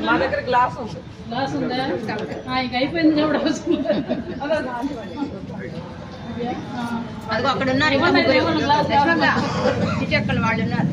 మా దగ్గర గ్లాస్ ఉందా ఇంక అయిపోయింది కూడా అదిగో అక్కడ ఉన్నారు చిట్టెక్కలు వాళ్ళు ఉన్నారు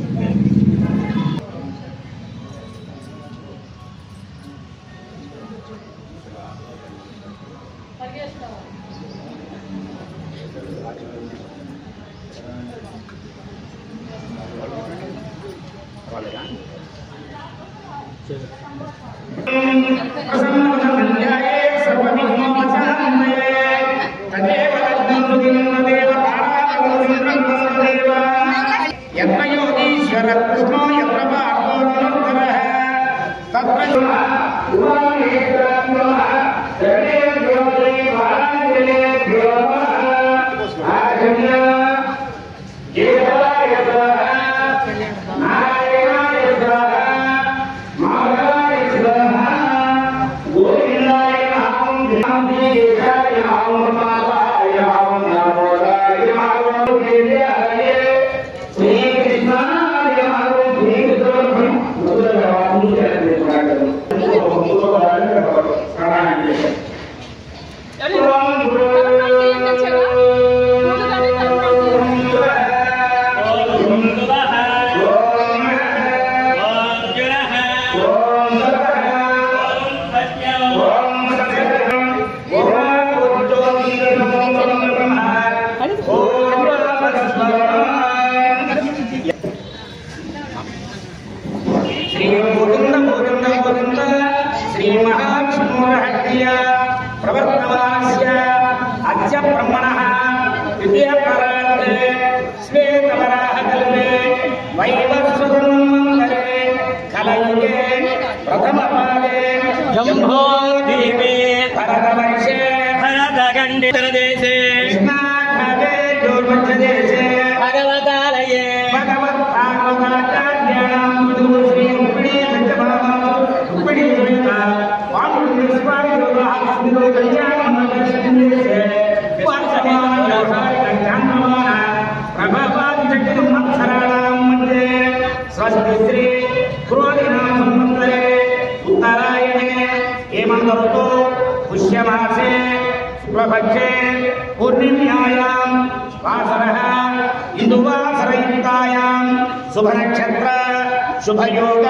शुभयोग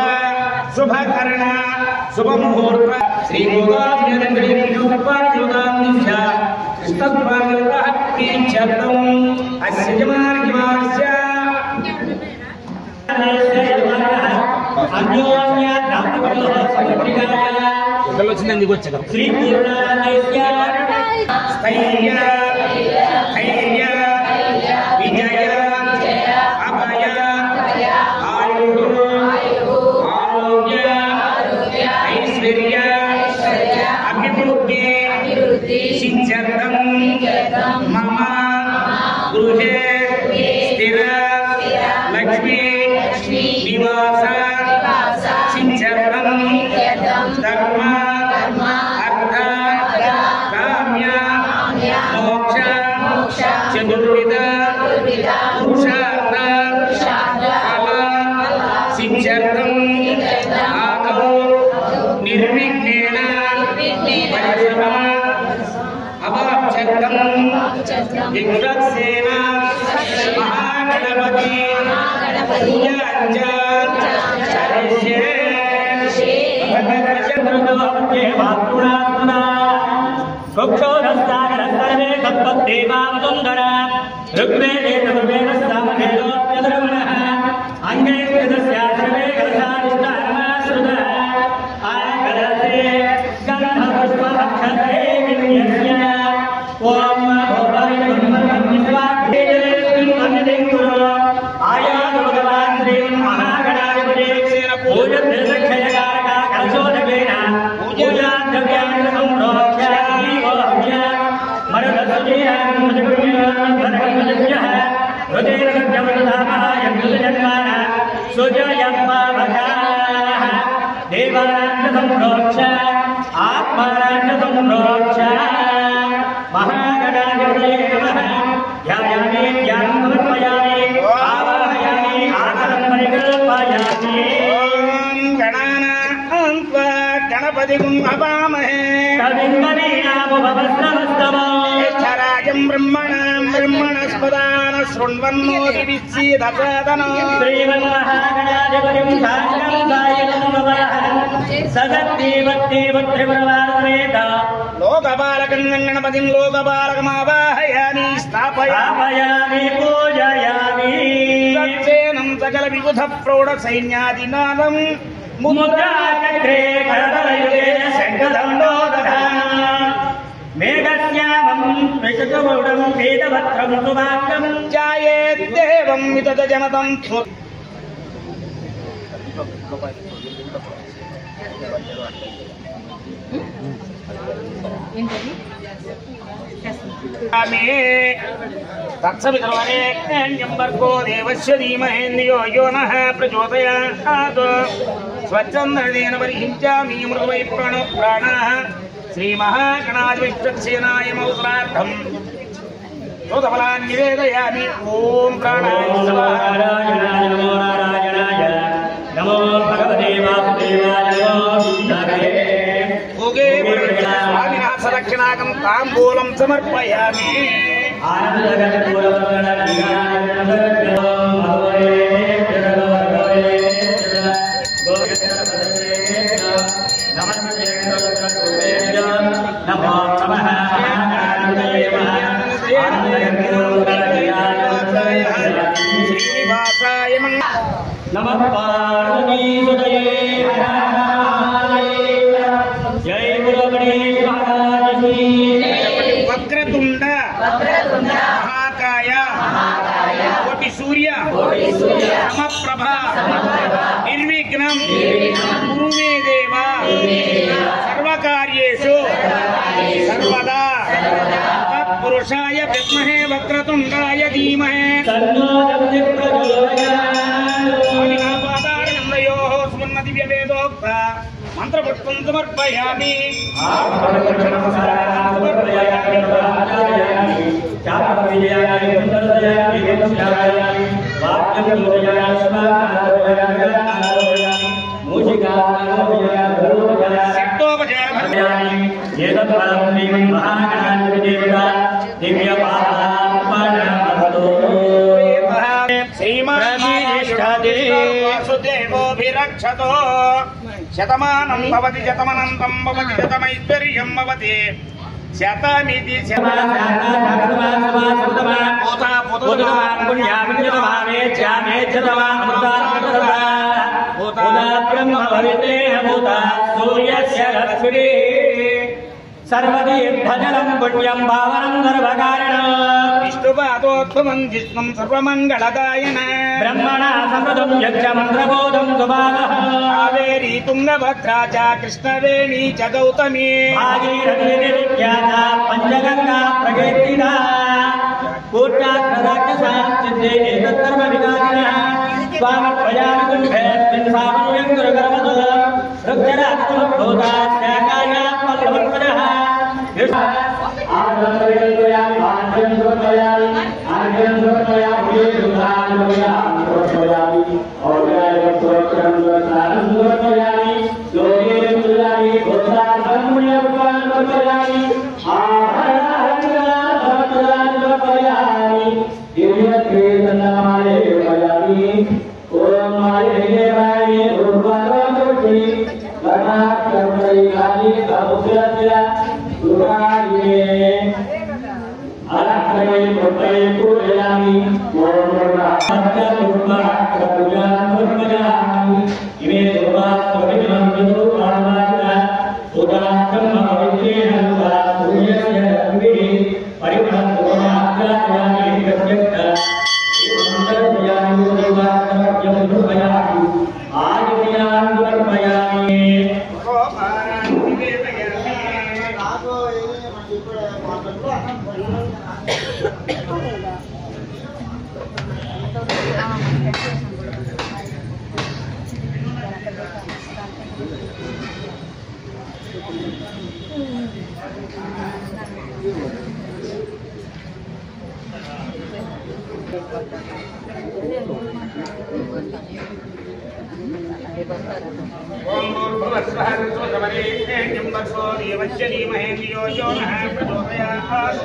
शुभकर्ण शुभमुहूर्त श्री ओम ज्येष्ठराजं ब्रह्मणस्पदान शृण्वन्नोतिविच्छेदसादनं श्रीमन्महागणाधिपतिं लोकपालकं गणपतिं लोकपालकमावाहयामि स्थापयामि पूजयामि तत्सेनं सकलविबुधप्रौढसैन्यादिनादं मुद्राचक्रे करतलयुगे शङ्खदण्डोदधानम् मेघश्यामं विशुचमौढं वेदभद्रं सुभागं जायेद्देवं विततजनतं तत्सवितुर्वरेण्यं देवस्य धीमहि धियो यो नः प्रचोदयात् स्वच्छन्देन परिहिंचामि मृदुवै प्राणाः श्रीमहागणाधिपतिसेनाय मौत्रार्थं श्रोतफलान् निवेदयामि ॐ प्राणाय नमो नारायणाय नमो भगवते वासुदेवाय भोगे स्वामिनः सदक्षिणाकं ताम्बूलं समर्पयामि श्रीनिवासाय नमः पार्वतीपतये जय गुरु गणेश महाराज की वक्रतुंड महाकाय कोटि सूर्य समप्रभा निर्विघ्नं कुरु मे देव सर्वकार्येषु सर्वदा तत्पुरुषाय विद्महे वक्रतुंडाय धीमहि तन्नो पादारयोः सुमन्नदिव्यवेदोक्त मंत्रपुष्पं समर्पयामि वासुदेवोभिरक्षतो शतमानं भवति शतमनन्तं भवति शतमैश्वर्यं भवति शतमिति सर्वतीर्थजलं पुण्यं भावनं सर्वकारणं विष्णुपादोत्तमं जिष्णुं सर्वमङ्गलदायन ब्रह्मणा समृतं यक्षमन्त्रबोधं सुभागः कावेरी तुङ्गभद्रा च कृष्णवेणी च गौतमी भागीरथीर्व्यासा पञ्चगङ्गा प्रकीर्तिता पूर्णाक्षराक्षसाश्चित्ते एतत्कर्मविकासिनः स्वामर्पयामि कुण्ठेऽस्मिन् सामूह्यं गुरुकर्मतो रुक्षरात्मभूता शाकाया पल्लवत्वजः आज ఓం భూర్భువస్వః ఋతువరేణ్యం భర్గో దేవస్య ధీమహి ధియో యో నః ప్రచోదయాత్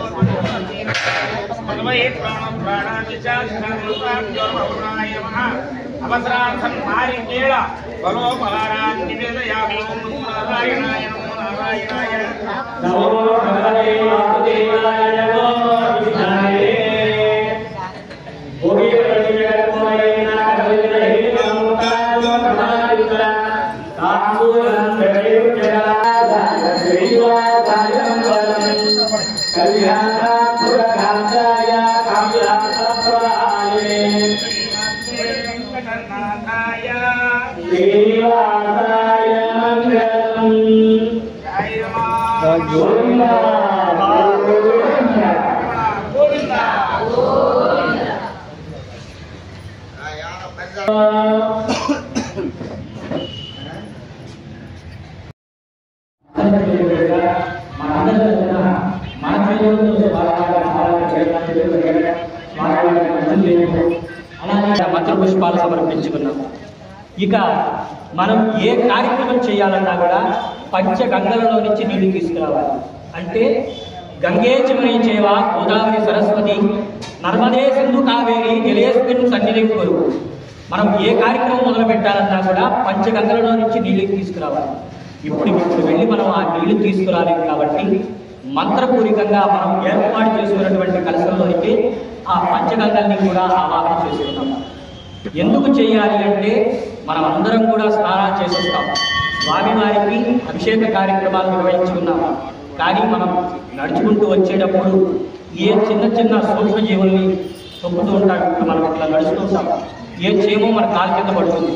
తన్మయే ప్రాణాది చాక్షణాయ నమః అవసరార్థం నారికేళ బలోపహారాన్ నివేదయామి ఓం నారాయణాయ నమో నారాయణాయ నమో భగవతే వాసుదేవాయ నమో విష్ణాయ ఓగే ప్రతిజగత్మయేన కవిరహే నమోకాలో నమాయుత తాంబూలం శ్రీవాసాయం వరం కళ్యాణపురకాంతాయ కమలాసప్రాయ వెంకటనాథాయ శ్రీవాసాయ మంగళం గోవింద గోవింద మంత్ర పుష్పాలు సమర్పించుకున్నాం. ఇక మనం ఏ కార్యక్రమం చేయాలన్నా కూడా పంచగంగలలో నుంచి నీళ్లు తీసుకురావాలి. అంటే గంగే చిమని చేవ గోదావరి సరస్వతి నర్మదే సింధు కావేరి జలేస్మిన్ సన్నిధిం కురు. మనం ఏ కార్యక్రమం మొదలు పెట్టాలన్నా కూడా పంచగంగలలో నుంచి నీళ్లు తీసుకురావాలి. ఇప్పుడు వెళ్ళి మనం ఆ నీళ్లు తీసుకురాలేము కాబట్టి మంత్రపూరికంగా మనం ఏర్పాటు చేసుకున్నటువంటి కలశంలోనికి ఆ పంచగంగల్ని కూడా ఆవాహన చేసుకున్నాం. ఎందుకు చేయాలి అంటే మనం అందరం కూడా స్నానాలు చేసేస్తాం, స్వామివారికి అభిషేక కార్యక్రమాలు నిర్వహించుకున్నాం. కానీ మనం నడుచుకుంటూ వచ్చేటప్పుడు ఏ చిన్న చిన్న సూక్ష్మజీవుల్ని తొక్కుతూ ఉంటాడు. మనం ఇట్లా నడుస్తుంటాం, ఏ చేమో మన కాలు కింద పడుతుంది,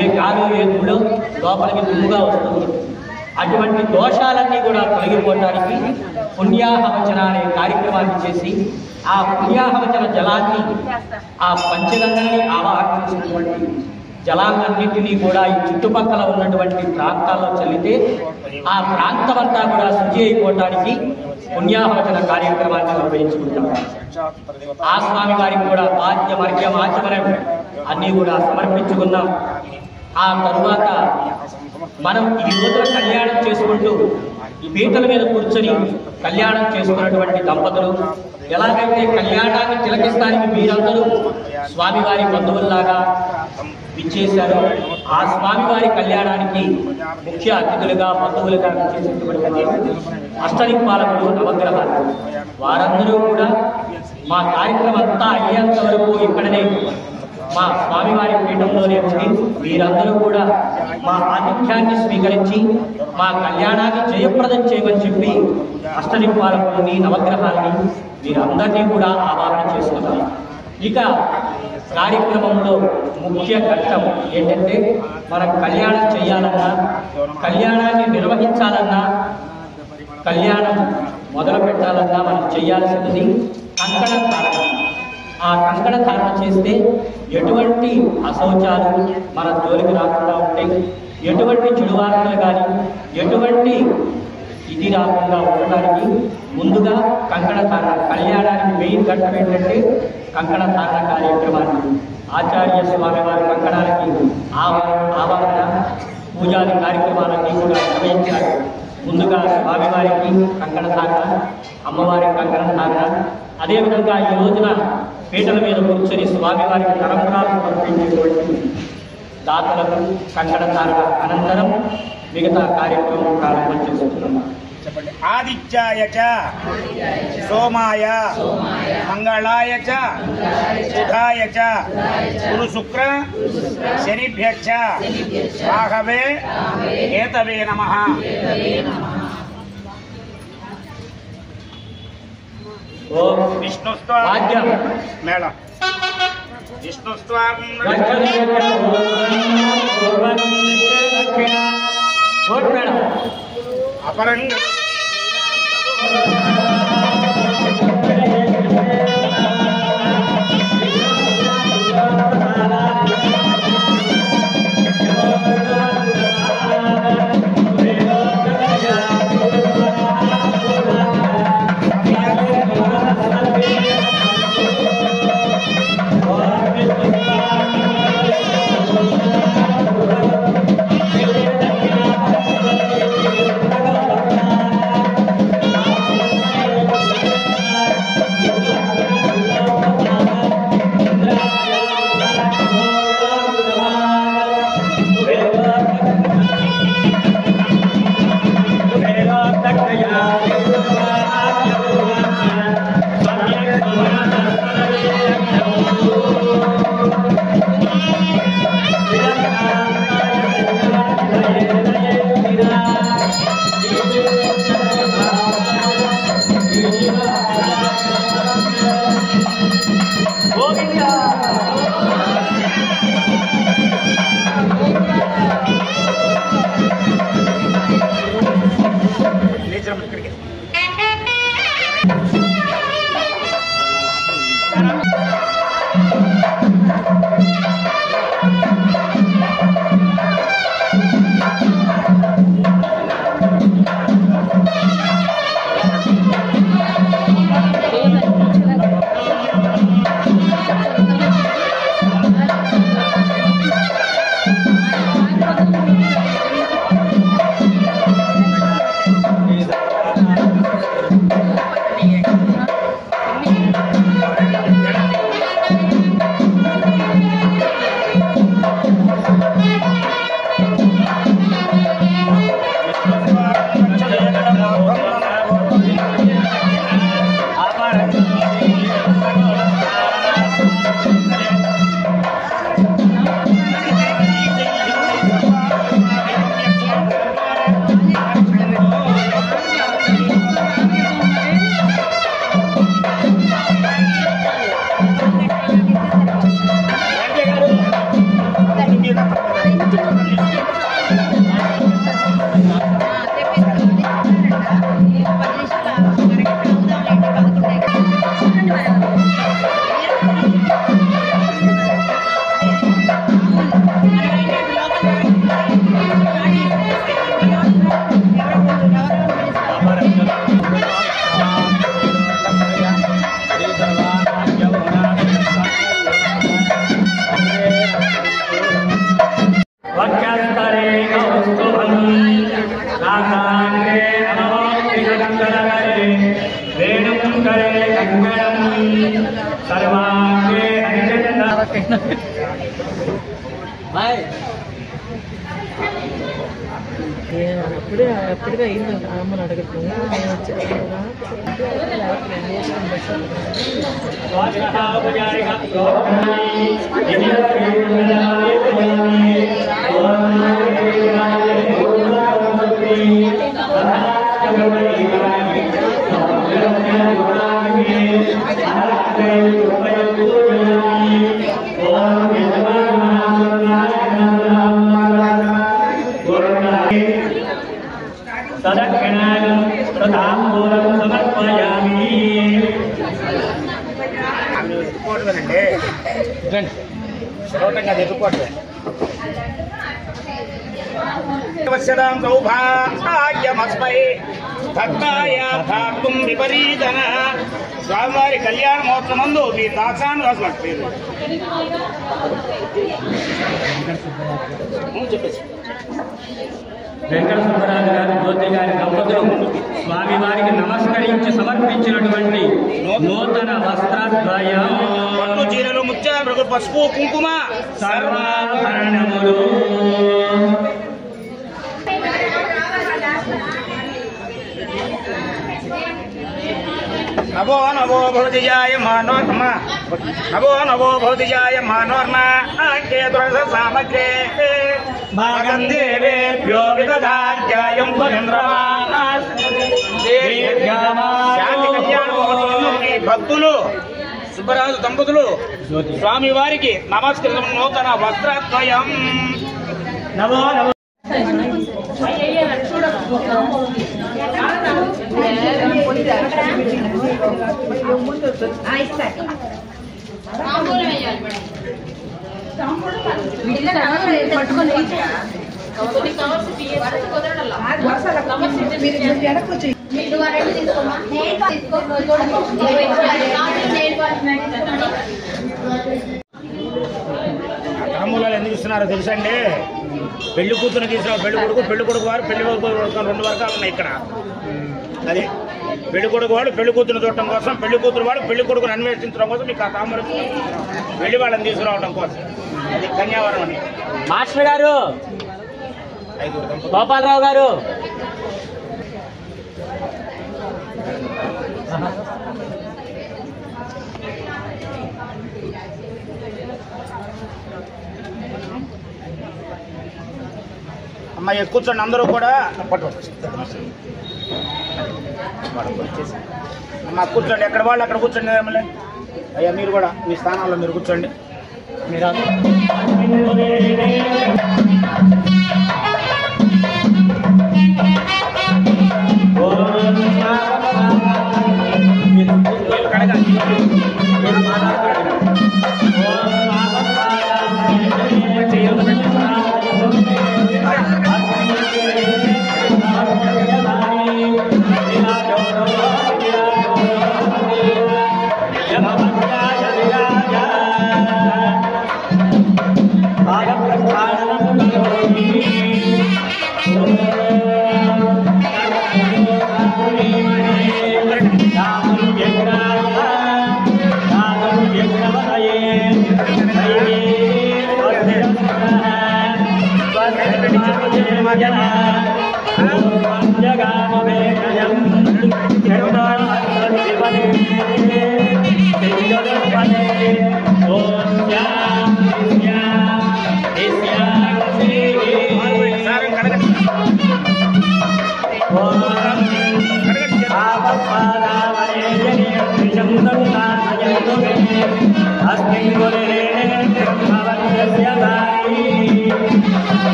ఏ గాలి ఏ ధూళో లోపలికి దుమ్ముగా వస్తుంది. అటువంటి దోషాలన్నీ కూడా తొలగిపోవడానికి పుణ్యాహవచన అనే కార్యక్రమాన్ని చేసి ఆ పుణ్యాహవచన జలాన్ని ఆ పంచగంగల్ని ఆవాహించినటువంటి జలాలన్నింటినీ కూడా ఈ చుట్టుపక్కల ఉన్నటువంటి ప్రాంతాల్లో చల్లితే ఆ ప్రాంతమంతా కూడా శుచి అయిపోవటానికి పుణ్యాహవచన కార్యక్రమాన్ని నిర్వహించుకుంటాం. ఆ స్వామి వారికి కూడా వాద్య మర్గ్యం ఆచమనం అన్నీ కూడా సమర్పించుకున్నాం. ఆ తరువాత మనం ఈ రోజున కళ్యాణం చేసుకుంటూ ఈ పీటల మీద కూర్చొని కళ్యాణం చేసుకున్నటువంటి దంపతులు ఎలాగైతే కళ్యాణాన్ని తిలకిస్తానికి మీరందరూ స్వామివారి బంధువుల్లాగా విచ్చేశారు, ఆ స్వామివారి కళ్యాణానికి ముఖ్య అతిథులుగా బంధువులుగా విచ్చేసినటువంటి వారు అష్టదిక్పాలకులు నవగ్రహాలు. వారందరూ కూడా మా కార్యక్రమం అంతా అయ్యేంత వరకు ఇక్కడనే మా స్వామివారి పీఠంలోనే ఉండి వీరందరూ కూడా మా ఆతిథ్యాన్ని స్వీకరించి మా కళ్యాణాన్ని జయప్రదం చేయమని చెప్పి అష్టదిక్పాలకులని నవగ్రహాలని వీరందరినీ కూడా ఆవాహన చేసుకున్నారు. ఇక కార్యక్రమంలో ముఖ్య ఘట్టం ఏంటంటే మనం కళ్యాణం చేయాలన్నా, కళ్యాణాన్ని నిర్వహించాలన్నా, కళ్యాణం మొదలు పెట్టాలన్నా మనం చేయాల్సినది కంకణ ధారణ. ఆ కంకణ ధారణ చేస్తే ఎటువంటి అశౌచాలు మన జోలికి రాకుండా ఉంటాయి, ఎటువంటి చెడువార్తలు కానీ ఎటువంటి ఇది రాకుండా ఉండడానికి ముందుగా కంకణ ధారణ. కళ్యాణానికి మెయిన్ ఘట్టం ఏంటంటే కంకణ ధారణ కార్యక్రమాన్ని ఆచార్య స్వామి వారి కంకణాలకి ఆవాహన పూజాది కార్యక్రమాలన్నీ కూడా నిర్వహించారు. ముందుగా స్వామివారికి కంకణ ధారణ, అమ్మవారి కంకణ ధారణ, అదేవిధంగా ఈ రోజున పీటల మీద కూర్చొని స్వామివారికి తలంబ్రాలు సమర్పించేటువంటి దాతలకు కంకణ ధారణ అనంతరం మిగతా కార్యక్రమం ప్రారంభం చేసుకుంటున్నాం. చెప్పండి. ఆదిత్యాయ చ సోమాయ మంగళాయ చ బుధాయ చ గురు శుక్ర శనిభ్య చ రాహవే కేతవే నమః. ఓం విష్ణుస్త్వం వాద్యం మేళం విష్ణుస్త్వం అపరంగ గోవిందా అప్పుడుగా అయింది అమ్మని అడగటం విపరీతన స్వామివారి కళ్యాణ మహోత్సవందు మీ దాసాను రాసుకుంటారు చెప్పేసి వెంకట సుబ్బరాజు గారు జ్యోతి గారి దంపతులు స్వామివారికి నమస్కరించి సమర్పించినటువంటి నూతన వస్త్రద్వయం పట్టు చీరలు ముత్యాలు పసుపు కుంకుమ సర్వాభరణములు నభో నభో భవతిజాయ మానోర్మ నభో నభో భవతిజాయ మానోర్మ అంకేతురస సామగ్రే భాగం దేవేభ్యో విదధాధ్యాయం శాంతి కళ్యాణ మహోత్సవంలో భక్తులు సుబ్బరాజు దంపతులు స్వామి వారికి నమస్కృతం నూతన వస్త్రద్వయం నమో నమో తాంబూలాలు ఎందుకు ఇస్తున్నారో తెలుసండి పెళ్లి కూతురు తీసిన పెళ్లి కొడుకు వారు పెళ్లి రెండు వర్గాలు ఉన్నాయి ఇక్కడ అది పెళ్లి కొడుకు వాడు పెళ్లి కూతురు చూడటం కోసం పెళ్లి కూతురు వాడు పెళ్లి కొడుకును అన్వేషించడం కోసం మీకు ఆ తామర పెళ్లి వాళ్ళని తీసుకురావడం కోసం అది కన్యావరం అని మాస్టర్ గారు గోపాలరావు గారు అమ్మ కూర్చోండి అందరూ కూడా అమ్మ కూర్చోండి ఎక్కడ వాళ్ళు అక్కడ కూర్చోండి అయ్యా మీరు కూడా మీ స్థానాల్లో మీరు కూర్చోండి. మీరు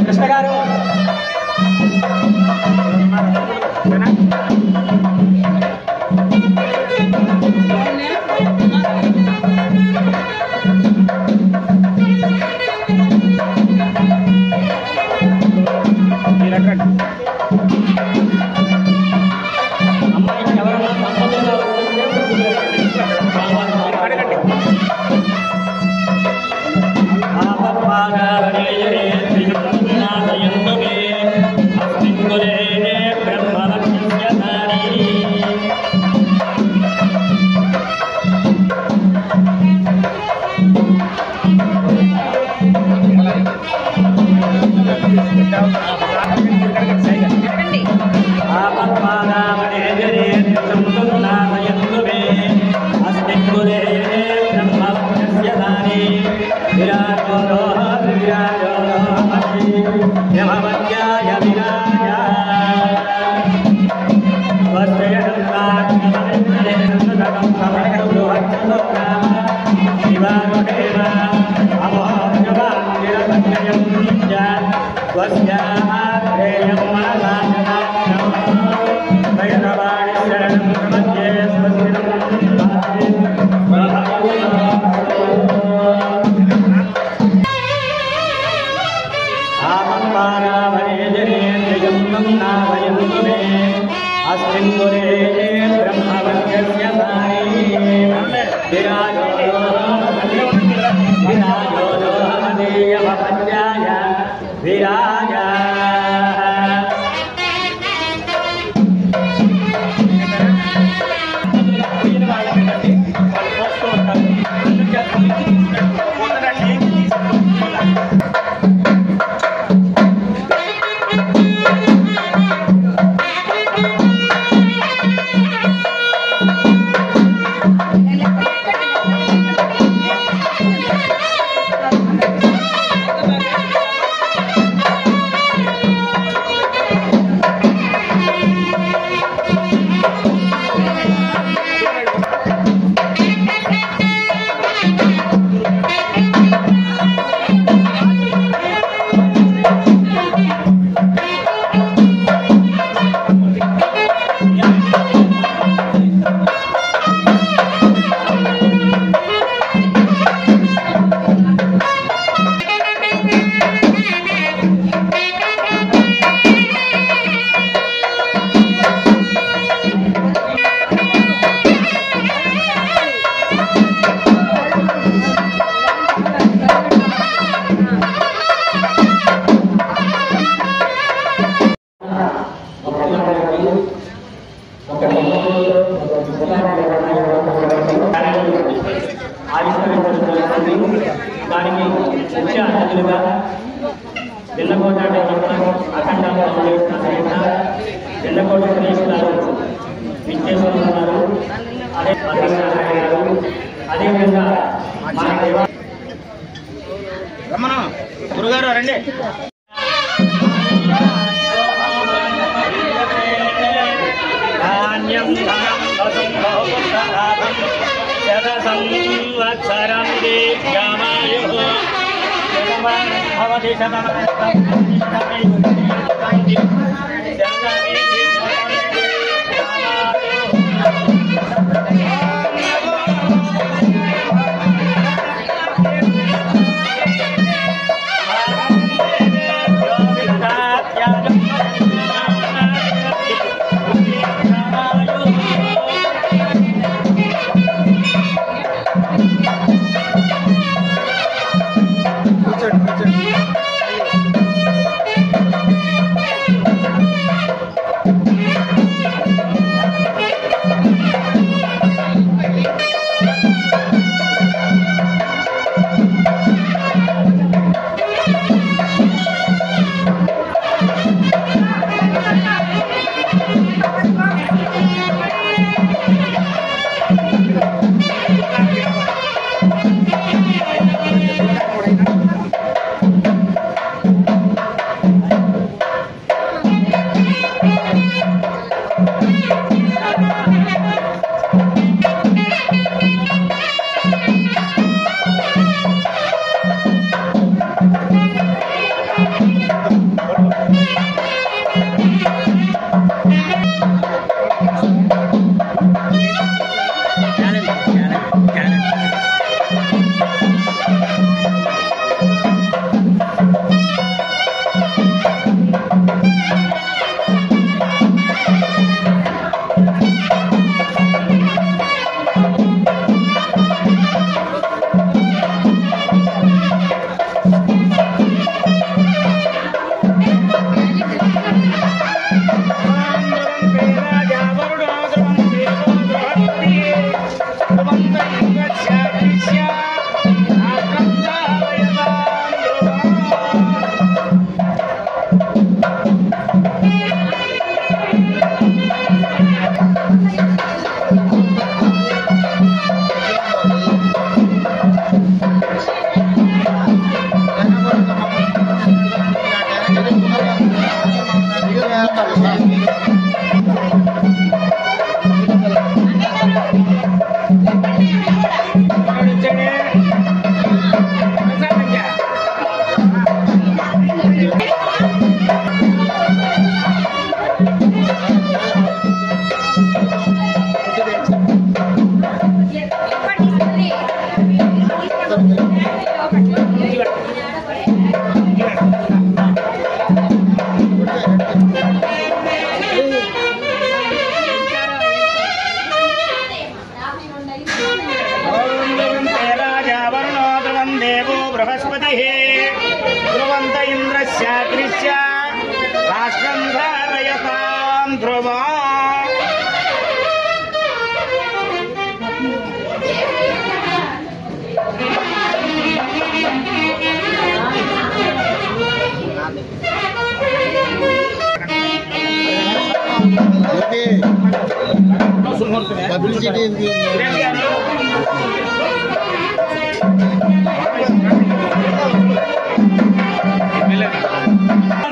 కృష్ణ గారు ఆవిష్కరించడం దానికి ముఖ్య అతిథులుగా వెన్నకోట అఖండ వెన్నకోట సురేష్ గారు విచ్చేస్తున్నారు. అదే గారు అదేవిధంగా రమణ గురుగారు రండి. సంవత్సరం భవతి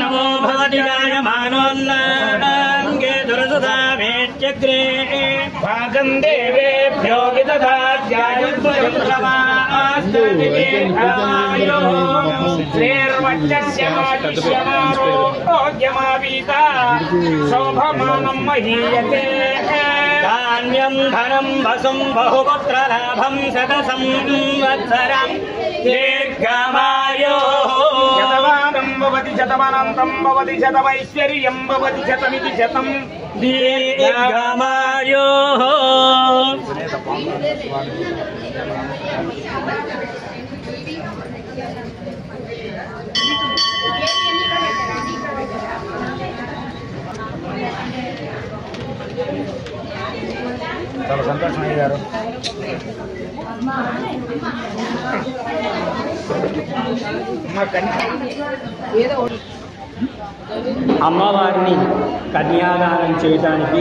నమో భగవతి మానోన్నంగే దురసుధామేత్యగ్రే భాగం దేవేభ్యో శోభమానం మహీయతే ధాన్యం ధనం వసుం బహుపుత్రలాభం శత సంవత్సరం దీర్ఘమాయో శతమానం భవతి శతమానంతం భవతి శతమైశ్వర్యం భవతి శతమితి శతం దీర్ఘమాయో చాలా సంతోషం అయ్యారు. అమ్మవారిని కన్యాదానం చేయడానికి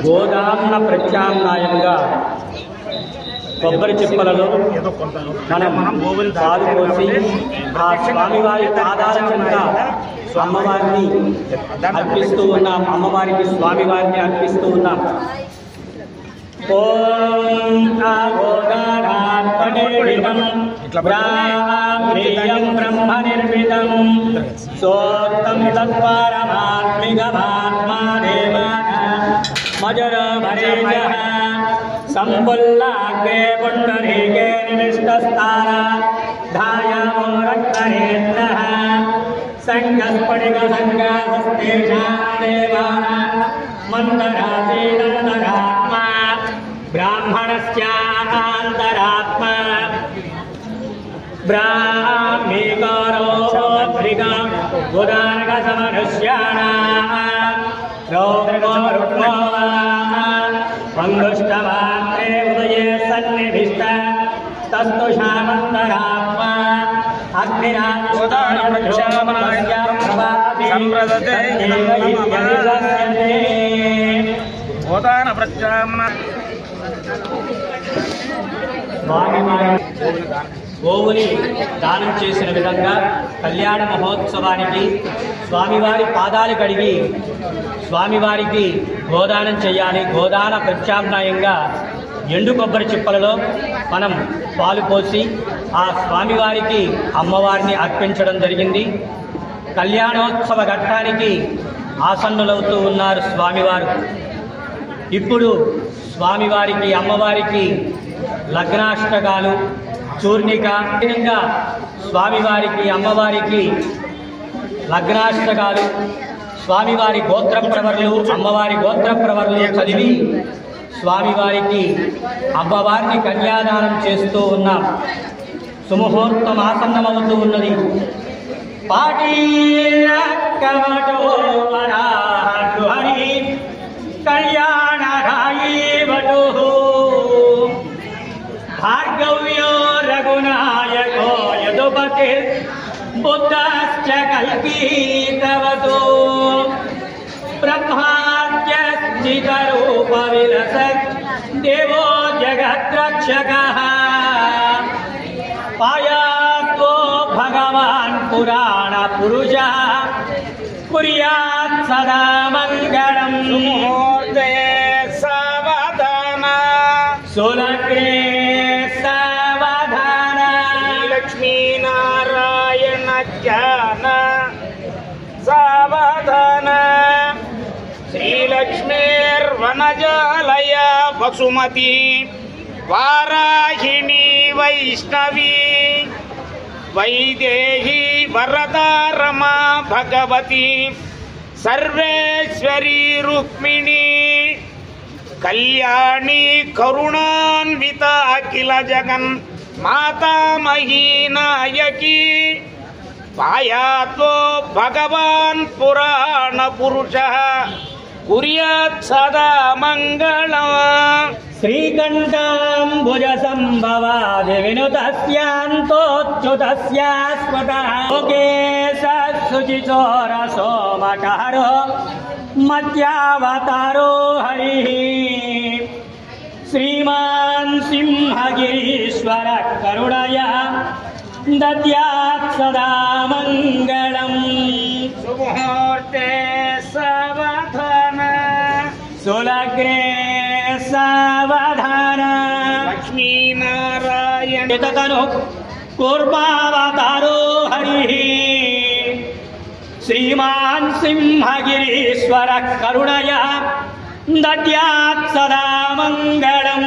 గోదామున ప్రత్యామ్నాయంగా కొబ్బరి చిప్పలలో మనం పాలు పోసి ఆ స్వామివారి పాదాల చెంత అమ్మవారిని అర్పిస్తూ ఉన్నాం. అమ్మవారికి స్వామివారిని అర్పిస్తూ ఉన్నాం. ఓం గోదానాత్మనిర్మితం బ్రాహ్మీయం బ్రహ్మ నిర్మితం సోక్తం తత్పరమాత్మికమాత్మాదేవ మజర భరేజః సంబుల్లాగ్రే పుండరీకే నివిష్టస్థాన ధాయామో రక్తనేత్రః సంగస్ఫటిక సంగాస్తేషాం దేవాన మందరాసీనంతరాత్మా బ్రాహ్మణస్యాంతరాత్మా బ్రాహ్మీకారో భృగం ఉదారక సమనుష్యాణాం రౌద్రగోరుక్మో మంగుష్టమాత్రే ఉదయే సన్నిభిష్ట తస్తు శామంతరాత్మా గోవుని దానం చేసిన విధంగా కళ్యాణ మహోత్సవానికి స్వామివారి పాదాలు కడిగి స్వామివారికి గోదానం చేయాలి. గోదాన ప్రత్యామ్నాయంగా ఎండు కొబ్బరి చిప్పలలో మనం పాలు పోసి ఆ స్వామివారికి అమ్మవారిని అర్పించడం జరిగింది. కళ్యాణోత్సవ ఘట్టానికి ఆసన్నులవుతూ ఉన్నారు స్వామివారు. ఇప్పుడు స్వామివారికి అమ్మవారికి లగ్నాష్టకాలు చూర్ణిక విధంగా స్వామివారికి అమ్మవారికి లగ్నాష్టకాలు స్వామివారి గోత్ర ప్రవర్లు అమ్మవారి గోత్ర ప్రవర్లు చదివి స్వామివారికి అమ్మవారిని కన్యాదానం చేస్తూ ఉన్నాం. సుముహూర్తం ఆసన్నమవుతూ ఉన్నది. కళ్యాణరాయీవటు భార్గవ్యో రఘునాయకో యదుపతి బుద్ధశ్చ కల్పీతవతో బ్రహ్మాద్యశ్చితరూప విలసత్ దేవో జగద్రక్షకః పాయాత్వో భగవాన్ పురాణ పురుష కుర్యాత్ సదా మంగళం. ముహూర్తే సావధాన సులగ్నే సావధాన లక్ష్మీనారాయణ ధ్యాన సావధాన శ్రీలక్ష్మీర్వనజాలయ వసుమతి వారాహిణి వైష్ణవి వైదేహి వరదా రమా భగవతి సర్వేశ్వరీ రుక్మిణి కళ్యాణి కరుణాన్విత అఖిల జగన్ మాతామహీ నాయకి పాయాత్వో భగవాన్ పురాణ పురుష కుర్యాత్ సదా మంగళం. శ్రీకంఠాంబుజ సంభవాది వినుతస్యాంతోచ్యుతస్య స్మృతః శుచిచోర సోమకారో మధ్యావతారో హరిః శ్రీమాన్ సింహగిరీశ్వర కరుణయా దద్యాత్ సదా మంగళం. సుముహూర్తే సావధాన సులగ్నే సావధాన లక్ష్మీనారాయణ తను కూర్మావతారో హరిః శ్రీమాన్ సింహగిరీశ్వర కరుణయా దద్యాత్ సదా మంగళం.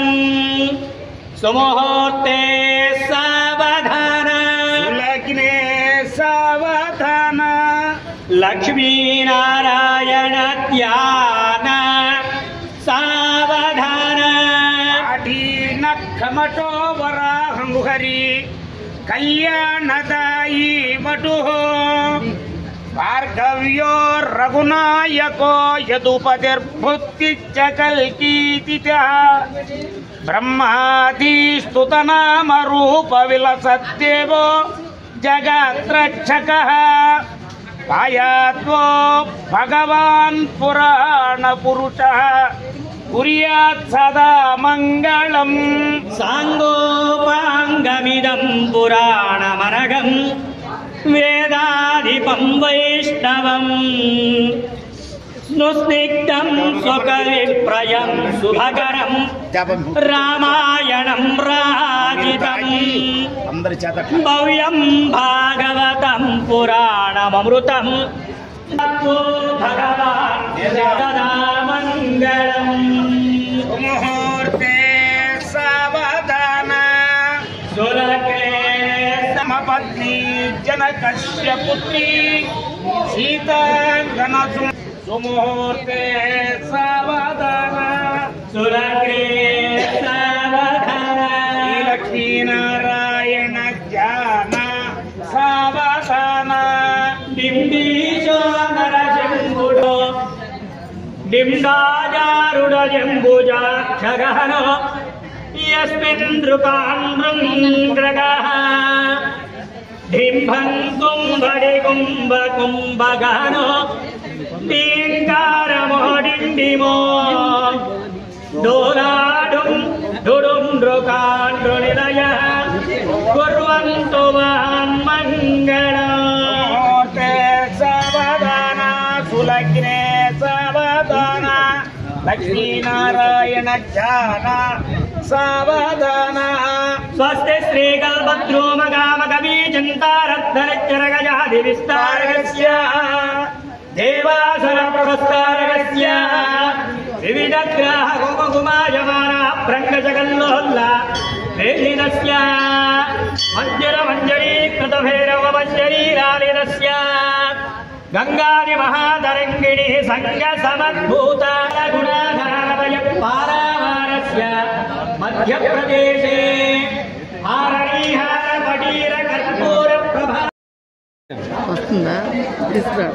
సుముహూర్తే సావధాన లగ్నే సావధాన లక్ష్మీనారాయణ ధ్యాన సావధాన ఖమటో వరాహంహరి కళ్యాణదాయీ వటు భార్గవ్యో రఘునాయకో యదుపతిర్భుక్తిశ్చ కల్కీతి బ్రహ్మాది స్తుతనామ రూప విలసద్దేవో జగద్రక్షకః పాయాత్వో భగవాన్ పురాణ పురుషః కుర్యాత్ సదా మంగళం. సాంగోపాంగమిదం పురాణమనగం వేదాధిపం వైష్ణవం స్నుస్నిగ్ధం స్వకవిప్రయం శుభకరం రామాయణం రాజితం భవ్యం భాగవతం పురాణమృతం భగవాన్ సదా మంగళం. ముహూర్తే సావధాన సులకే సమపత్ని జనకస్య పుత్రి సీతాంగనసు సుముహూర్తే సావధాన సులకే సావధాన లక్ష్మీనారాయణ జ్ఞాన సావధాన డింబీశో నరసింహుడో డిండాజారుడ జంబుజాక్షగహనో యస్మిన్ నృపాండ్రుంగ్రగః డింభం కుంభడి కుంభ కుంభగహనో డింకారమో డిండిమో డోలాడుం డుడుం నృకాండ్రునిలయః కుర్వంతు మహన్మంగళం. ముహూర్తే సావధాన సులగ్నే సావధాన లక్ష్మీనారాయణ జ్ఞాన సావధాన. స్వస్తి శ్రీకల్పద్రోమగామకవీచింతారద్ధనచ్చరగజాది విస్తారకస్య దేవాసుర ప్రవస్తారకస్య వివిధగ్రాహ కుమకుమాయమాన ప్రంగజగల్లోల్ల వేదినస్య మంజర మంజరీకృత భైరవ మంజరీరాలినస్య గంగాది మహాతరంగిణి సంగ సమద్భూత గుణాధారవయ పారావారస్య మధ్యప్రదేశే హారణీహార పటీర కర్పూర ప్రభా వస్తుందా తీసుకురా